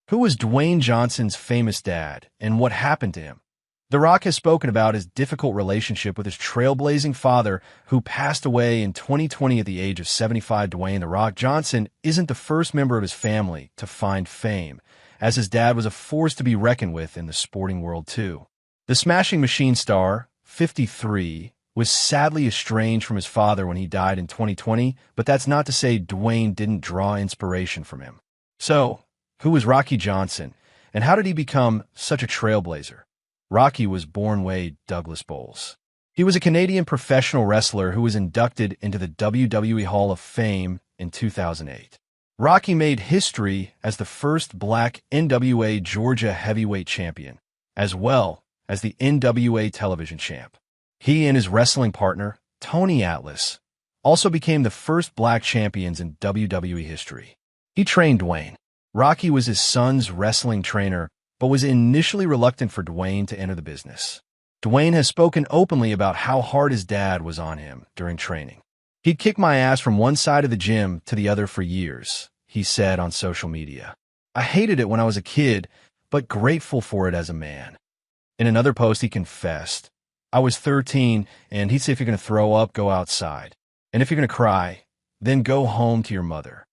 Who was Dwayne Johnson's famous dad, and what happened to him? The Rock has spoken about his difficult relationship with his trailblazing father, who passed away in 2020 at the age of 75. Dwayne "The Rock" Johnson isn't the first member of his family to find fame, as his dad was a force to be reckoned with in the sporting world too. The Smashing Machine star, 53, was sadly estranged from his father when he died in 2020, but that's not to say Dwayne didn't draw inspiration from him. So, who was Rocky Johnson, and how did he become such a trailblazer? Rocky was born Wade Douglas Bowles. He was a Canadian professional wrestler who was inducted into the WWE Hall of Fame in 2008. Rocky made history as the first black NWA Georgia heavyweight champion, as well as the NWA television champ. He and his wrestling partner, Tony Atlas, also became the first black champions in WWE history. He trained Dwayne. Rocky was his son's wrestling trainer, but was initially reluctant for Dwayne to enter the business. Dwayne has spoken openly about how hard his dad was on him during training. "He'd kick my ass from one side of the gym to the other for years," he said on social media. "I hated it when I was a kid, but grateful for it as a man." In another post, he confessed, "I was 13, and he'd say if you're going to throw up, go outside. And if you're going to cry, then go home to your mother.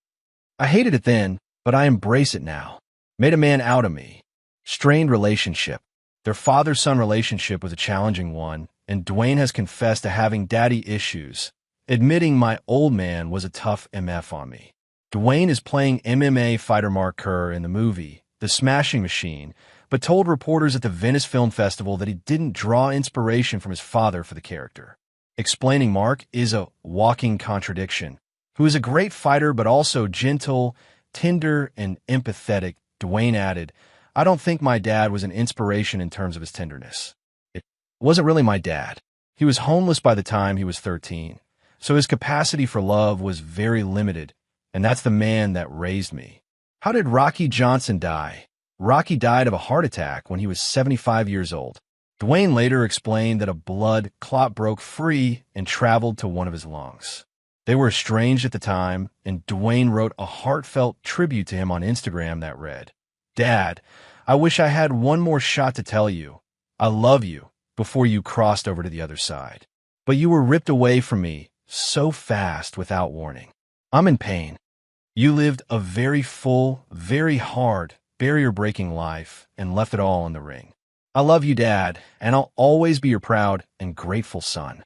I hated it then, but I embrace it now. Made a man out of me." Strained relationship. Their father-son relationship was a challenging one, and Dwayne has confessed to having daddy issues, admitting "my old man was a tough MF on me." Dwayne is playing MMA fighter Mark Kerr in the movie The Smashing Machine, but told reporters at the Venice Film Festival that he didn't draw inspiration from his father for the character. Explaining Mark is a walking contradiction, who is a great fighter but also gentle, tender, and empathetic. Dwayne added, "I don't think my dad was an inspiration in terms of his tenderness. It wasn't really my dad. He was homeless by the time he was 13, so his capacity for love was very limited, and that's the man that raised me." How did Rocky Johnson die? Rocky died of a heart attack when he was 75 years old. Dwayne later explained that a blood clot broke free and traveled to one of his lungs. They were estranged at the time, and Dwayne wrote a heartfelt tribute to him on Instagram that read, "Dad, I wish I had one more shot to tell you, I love you, before you crossed over to the other side. But you were ripped away from me so fast without warning. I'm in pain. You lived a very full, very hard, barrier-breaking life and left it all in the ring. I love you, Dad, and I'll always be your proud and grateful son."